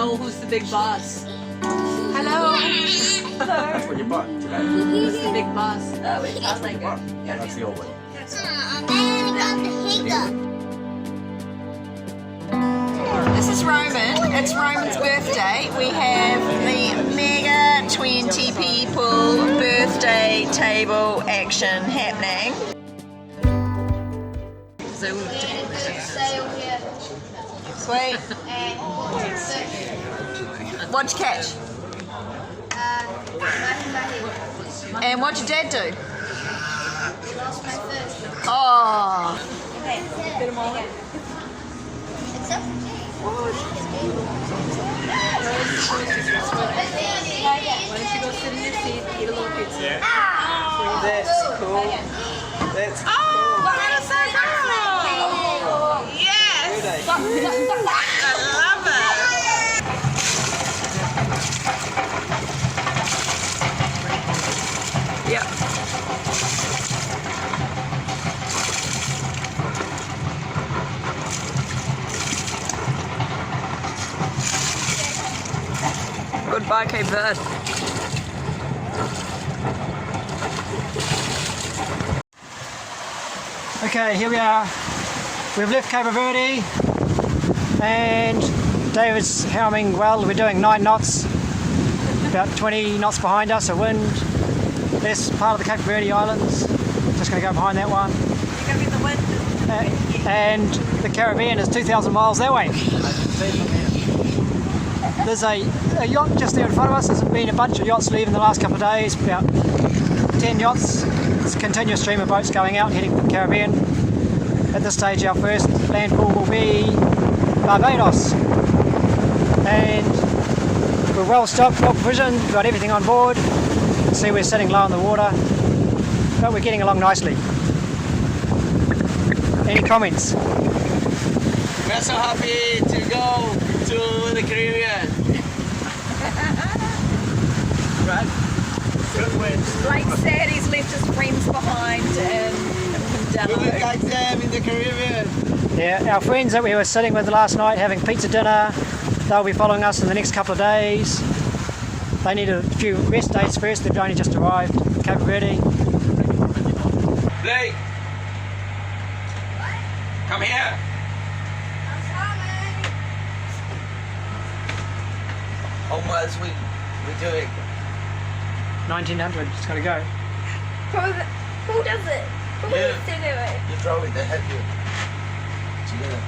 Hello, who's the big boss? Hello. That's what you bought today. Who's the big boss? I'll take What? it. Yeah, that's the old one. This is Roman. It's Roman's birthday. We have the mega 20 people birthday table action happening. Sweet. What'd you catch? And what'd your dad do? Oh. Why don't you go sit in your seat, eat a little pizza? Yeah. That's cool. That's cool. Yes! I love it! Yep. Goodbye, Cape Verde. Okay, here we are. We've left Cape Verde and David's helming well. We're doing 9 knots, about 20 knots behind us, a wind. This part of the Cape Verde Islands, just going to go behind that one. You're going to be the wind. And the Caribbean is 2,000 miles that way. There's a yacht just there in front of us. There's been a bunch of yachts leaving the last couple of days, about 10 yachts. It's a continuous stream of boats going out, heading for the Caribbean. At this stage, our first landfall will be Barbados. And we're well stocked, well provisioned, we've got everything on board. You can see we're sitting low in the water, but we're getting along nicely. Any comments? We're so happy to go to the Caribbean. Right? Good winds. Blake said he's left his friends behind in We will catch them in the Caribbean. Yeah, our friends that we were sitting with last night having pizza dinner, they'll be following us in the next couple of days. They need a few rest days first, they've only just arrived, Cape Verde. Blake! Come here! How much we doing? 1900, it's got to go. Who does it? Who Yeah. needs to do it? You throw it, they help you. Together.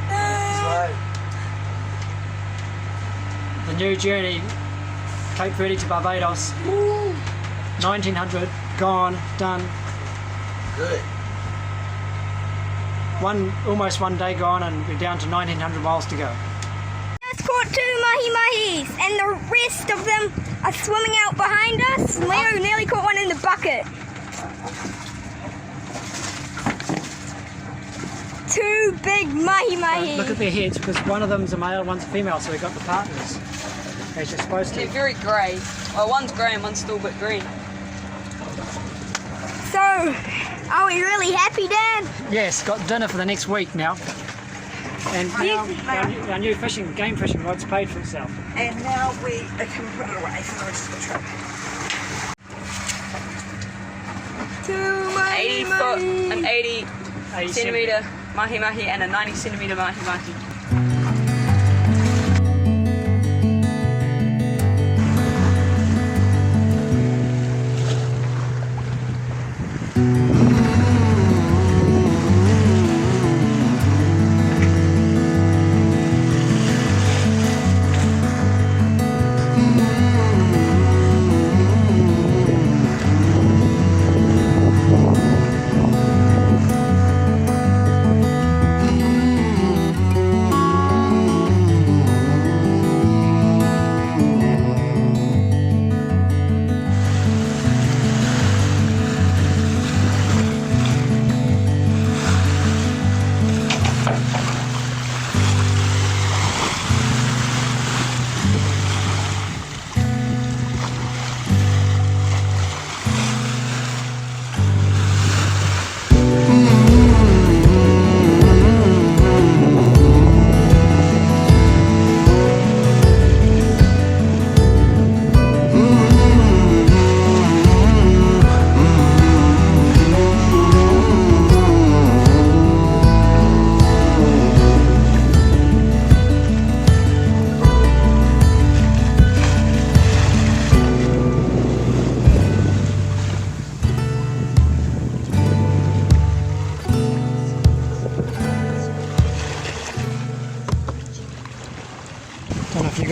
That's right. The new journey, Cape Verde to Barbados. 1900, gone, done. Good. Almost one day gone and we're down to 1900 miles to go. Just caught 2 mahi-mahis and the rest of them are swimming out behind us. Leo nearly caught one in the bucket. 2 big mahi-mahis. Look at their heads because one of them's a male, one's a female, so we've got the partners as you're supposed They're to. very grey. Well, one's grey and one's still a bit green. So, are we really happy, Dan? Yes, got dinner for the next week now. And now our new game fishing rod's paid for itself. And now we can put it away for the rest of the trip. 2 80 foot, an 80 80 centimetre mahi-mahi and a 90 centimetre mahi-mahi.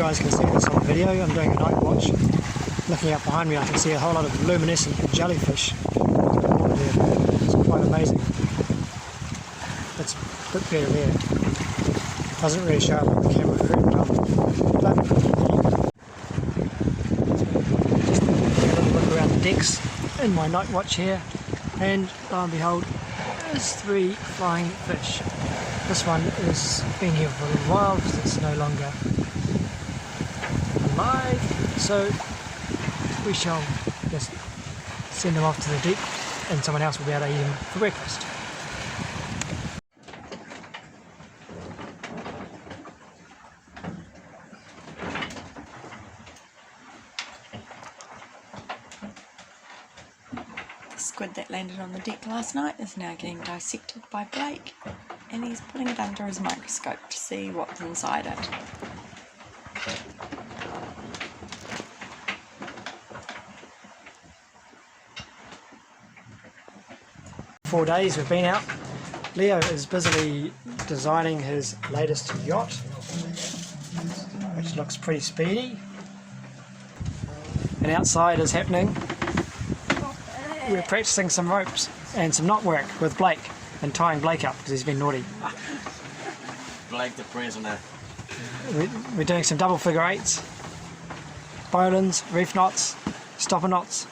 guys can see this on the video, I'm doing a night watch. Looking out behind me I can see a whole lot of luminescent jellyfish. It's quite amazing. It's a bit better there. Doesn't really show up on the camera very well. But just a little look around the decks in my night watch here, and lo and behold, there's 3 flying fish. This one has been here for a little while because it's no longer alive, so we shall just send them off to the deep and someone else will be able to eat them for breakfast. The squid that landed on the deck last night is now getting dissected by Blake, and he's putting it under his microscope to see what's inside it. For 4 days we've been out. Leo is busily designing his latest yacht, which looks pretty speedy. And outside is happening. We're practicing some ropes and some knot work with Blake and tying Blake up because he's been naughty. Blake the prisoner. We're doing some double figure eights, bowlines, reef knots, stopper knots,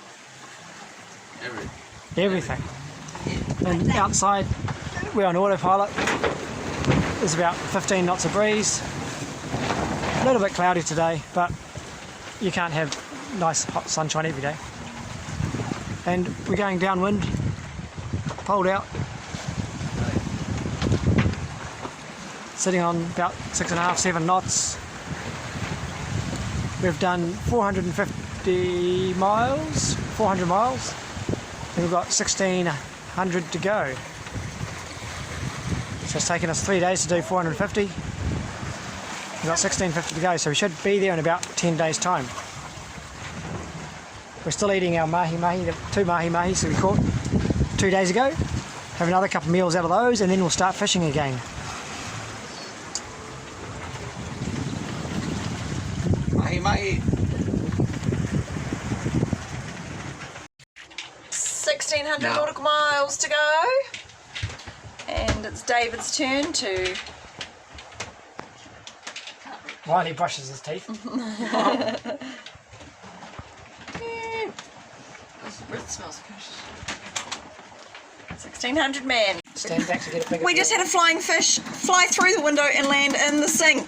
everything. And outside we're on autopilot. There's about 15 knots of breeze. A little bit cloudy today, but you can't have nice hot sunshine every day. And we're going downwind, poled out, sitting on about 6.5, 7 knots. We've done 450 miles, 400 miles, and we've got 1600 to go. So it's taken us 3 days to do 450. We've got 1650 to go, so we should be there in about 10 days' time. We're still eating our mahi-mahi, the 2 mahi-mahis that we caught 2 days ago. Have another couple of meals out of those and then we'll start fishing again. Mahi-mahi. 1600 nautical miles to go, and it's David's turn to... While he brushes his teeth. It smells good. 1600 man. Stand back to get a bigger We just had a flying fish fly through the window and land in the sink.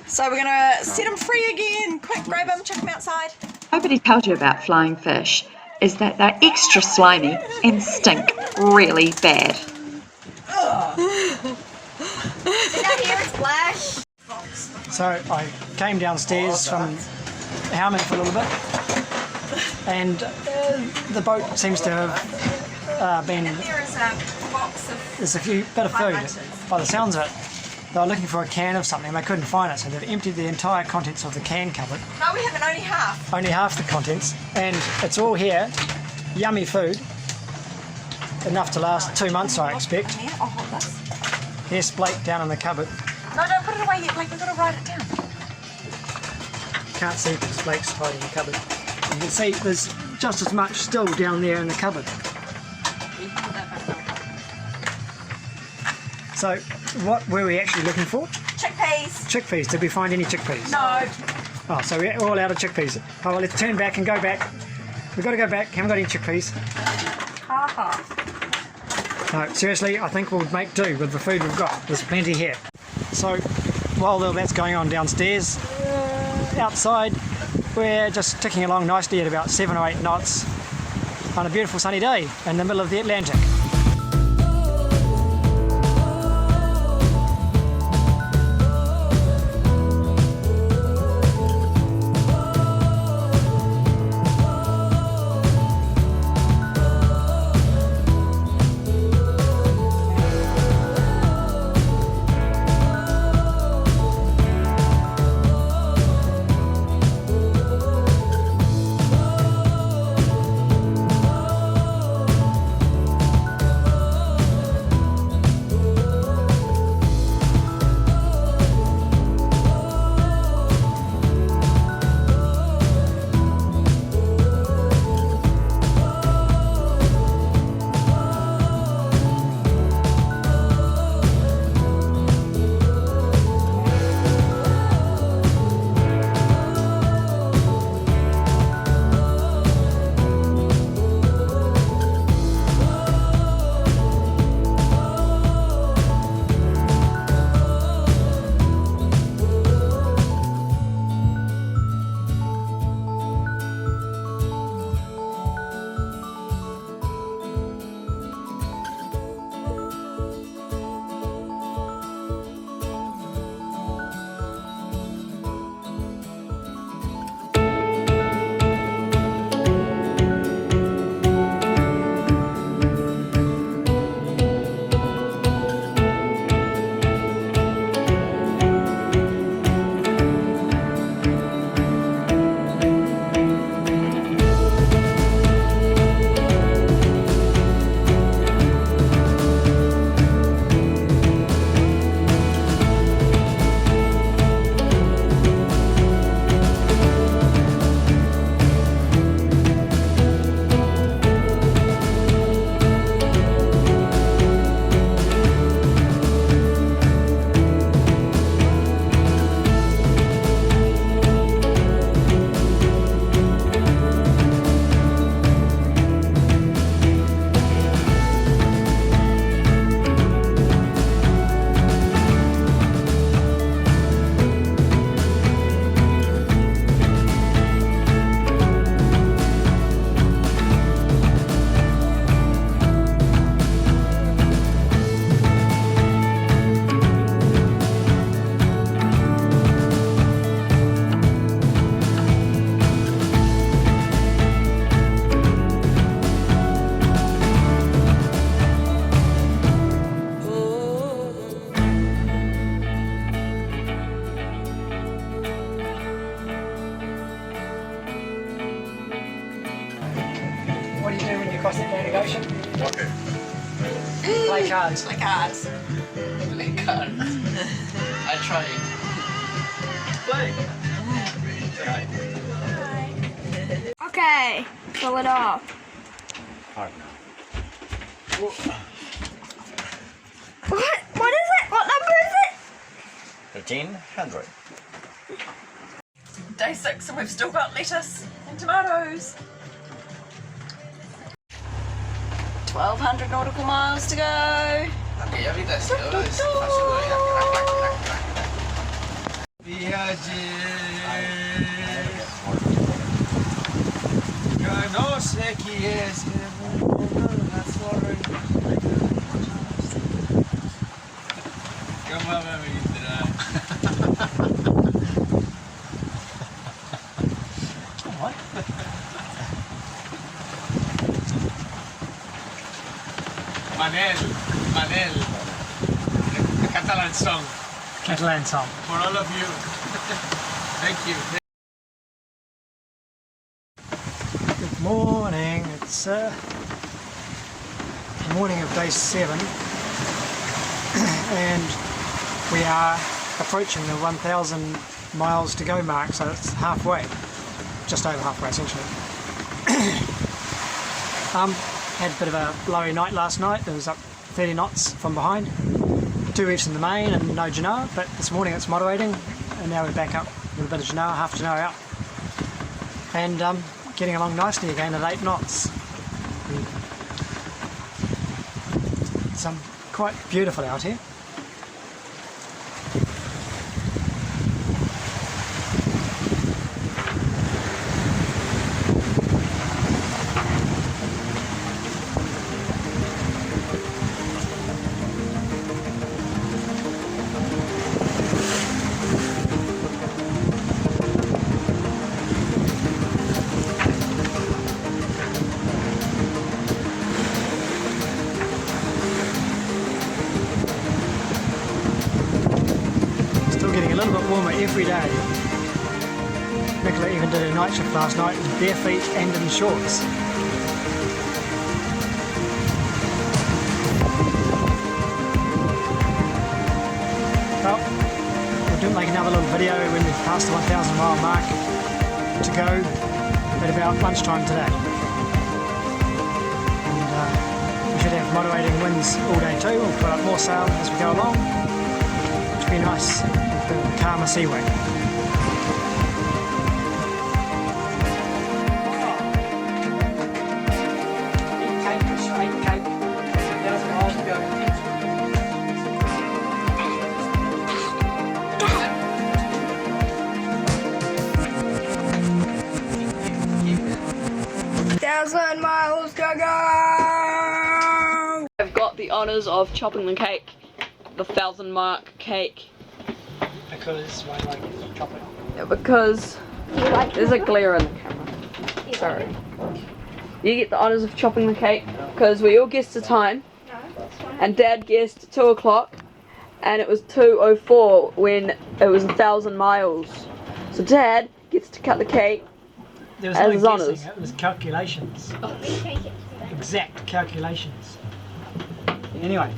So we're gonna set him free again. Quick, grab him, chuck him outside. Nobody told you about flying fish is that they're extra slimy and stink really bad. Did I hear it splash? So I came downstairs from Howman for a little bit, and the boat seems to have been... There is a box of... There's a bit of food, by the sounds of it. They were looking for a can of something and they couldn't find it, so they've emptied the entire contents of the can cupboard. No, we haven't, only half. Only half the contents, and it's all here. Yummy food. Enough to last 2 months, I expect. Yeah, I'll hold this. Here's Blake down in the cupboard. No, don't put it away yet, Blake, we've got to write it down. Can't see because Blake's hiding the cupboard. You can see there's just as much still down there in the cupboard. So, what were we actually looking for? Chickpeas. Chickpeas. Did we find any chickpeas? No. Oh, so we're all out of chickpeas. Oh, well, let's turn back and go back. We've got to go back. Haven't got any chickpeas. No, seriously, I think we'll make do with the food we've got. There's plenty here. So, while that's going on downstairs, outside, we're just ticking along nicely at about 7 or 8 knots on a beautiful sunny day in the middle of the Atlantic. Play cards. Play cards. Play cards. I try it. Play. Okay, fill it off. Hard now. What is it? What number is it? 1300. Day 6 and we've still got lettuce and tomatoes. 1,200 nautical miles to go. Aquella habitación es yo no sé quién es. ¿Cómo me vendrá? Manel, the Catalan song Catalan song. for all of you. Thank you. Good morning. It's the morning of day 7 and we are approaching the 1,000 miles to go mark, so it's halfway, just over halfway essentially. Had a bit of a blowy night last night. It was up 30 knots from behind, 2 reefs in the main and no genoa, but this morning it's moderating and now we're back up with a bit of genoa, half genoa out, and getting along nicely again at 8 knots. It's quite beautiful out here. A little bit warmer every day. Nicola even did a night shift last night in bare feet and in shorts. Well, we'll do make another little video when we've passed the 1,000 mile mark to go at about lunchtime today. And we should have moderating winds all day too. We'll put up more sail as we go along, which will be nice. The calmer seaway. Thousand miles to go. I've got the honours of chopping the cake, the 1,000 mark cake. Because why do I chop it? Yeah, because there's a glare in the camera. Sorry. You get the honours of chopping the cake because we all guessed the time, and Dad guessed 2 o'clock, and it was 2:04 when it was 1,000 miles. So Dad gets to cut the cake. There was as no his guessing, honours. it was calculations. Exact calculations. Anyway.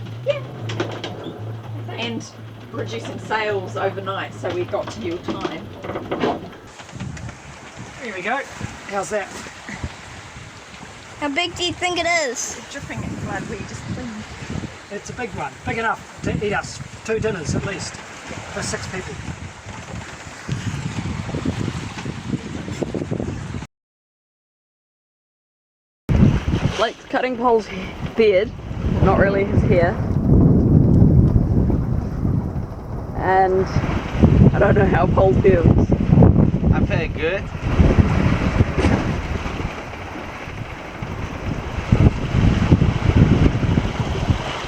And reducing sales overnight, so we got to your time. Here we go. How's that? How big do you think it is? It's dripping in blood, we just cleaned. It's a big one. Big enough to eat us 2 dinners at least. For 6 people. Blake's cutting Paul's beard, not really his hair. And I don't know how Paul feels. I feel good.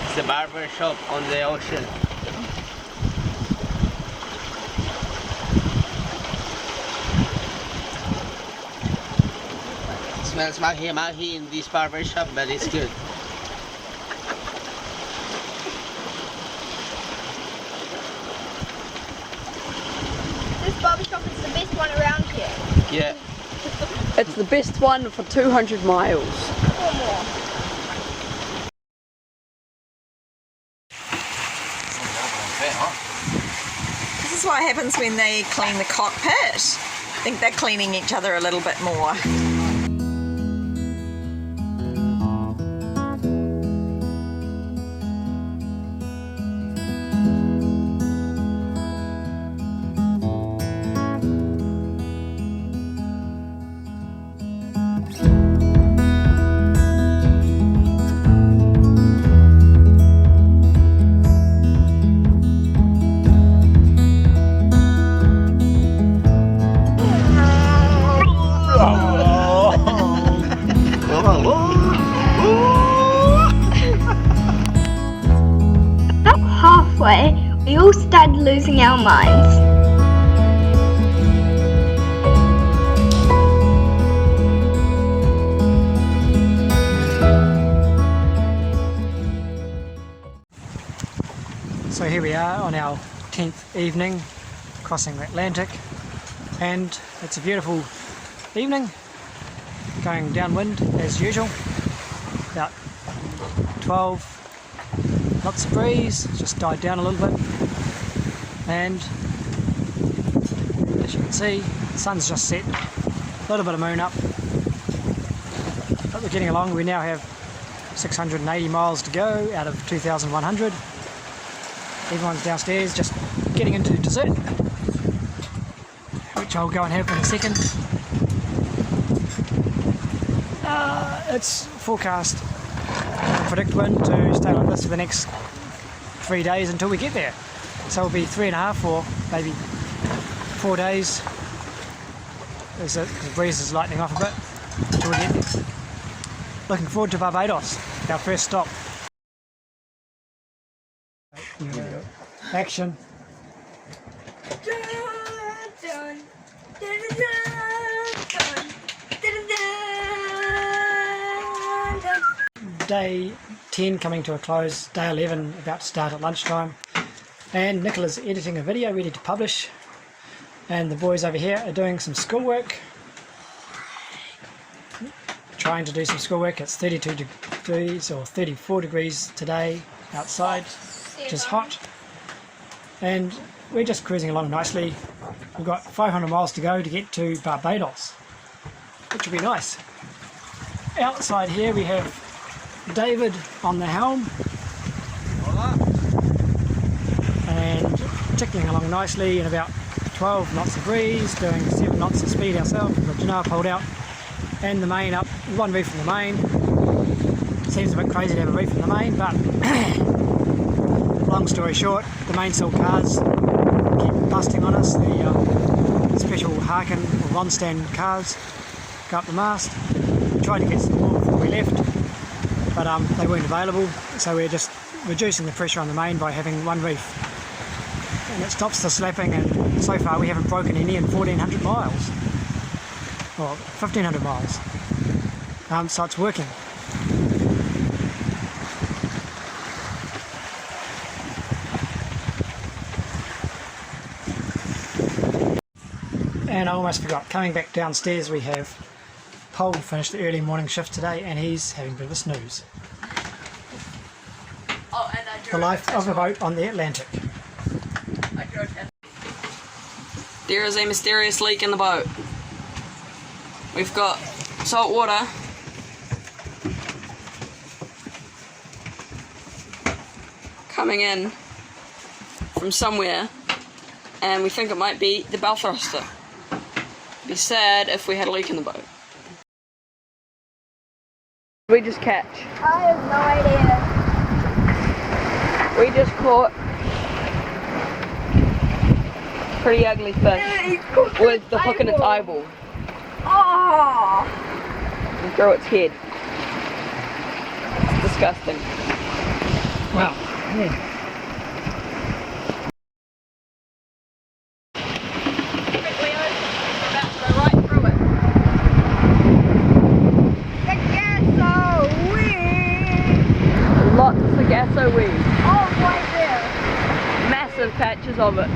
It's the barber shop on the ocean. It smells mahi in this barber shop, but it's good. This barbershop is the best one around here. Yeah. It's the best one for 200 miles. Or more. This is what happens when they clean the cockpit. I think they're cleaning each other a little bit more. About halfway, we all started losing our minds. So here we are on our 10th evening crossing the Atlantic, and it's a beautiful evening, going downwind as usual, about 12 knots of breeze, just died down a little bit, and as you can see the sun's just set, a little bit of moon up, but we're getting along. We now have 680 miles to go out of 2,100. Everyone's downstairs just getting into dessert, which I'll go and have in a second. It's forecast to predict wind to stay like this for the next 3 days until we get there. So it'll be 3.5 or maybe 4 days as the breeze is lightening off a bit until we get there. Looking forward to Barbados, our first stop. Action. Day 10 coming to a close, day 11 about to start at lunchtime, and Nicola's editing a video ready to publish, and the boys over here are doing some schoolwork, trying to do some schoolwork. It's 32 degrees or 34 degrees today outside, which is hot, and we're just cruising along nicely. We've got 500 miles to go to get to Barbados, which will be nice. Outside here we have David on the helm, and tickling along nicely in about 12 knots of breeze, doing 7 knots of speed ourselves with the Jannar pulled out, and the main up, one reef from the main. Seems a bit crazy to have a reef from the main, but long story short, the mainsail cars keep busting on us. The special Harkin or Ronstand cars go up the mast. We tried to get some more before we left, but they weren't available, so we're just reducing the pressure on the main by having one reef, and it stops the slapping, and so far we haven't broken any in 1,400 miles or 1,500 miles, so it's working. And I almost forgot, coming back downstairs we have Paul finished the early morning shift today, and he's having a bit of a snooze. Oh, and I The life of a boat on the Atlantic. There is a mysterious leak in the boat. We've got salt water coming in from somewhere, and we think it might be the bow thruster. It'd be sad if we had a leak in the boat. We just catch. I have no idea. We just caught pretty ugly fish with the hook in its eyeball Oh! and through its head. It's disgusting. Wow. Yeah. Lots of Sargasso weed. Oh, right there. Massive patches of it.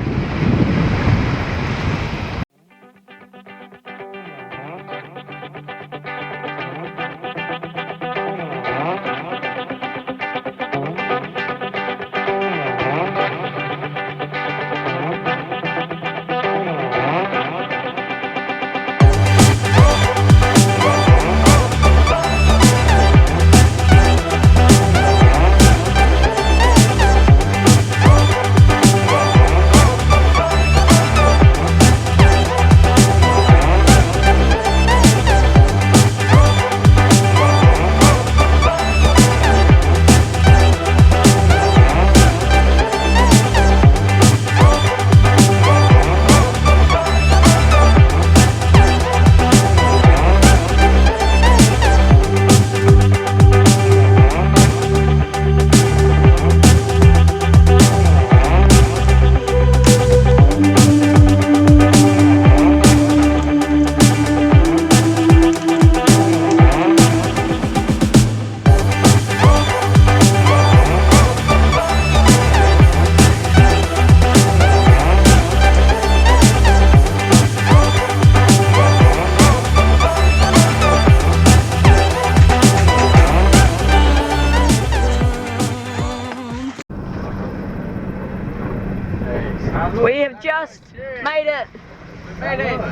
just made it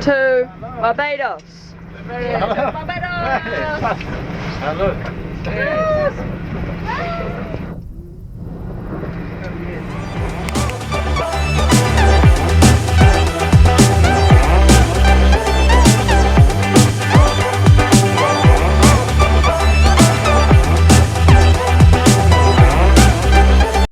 to Barbados. Barbados!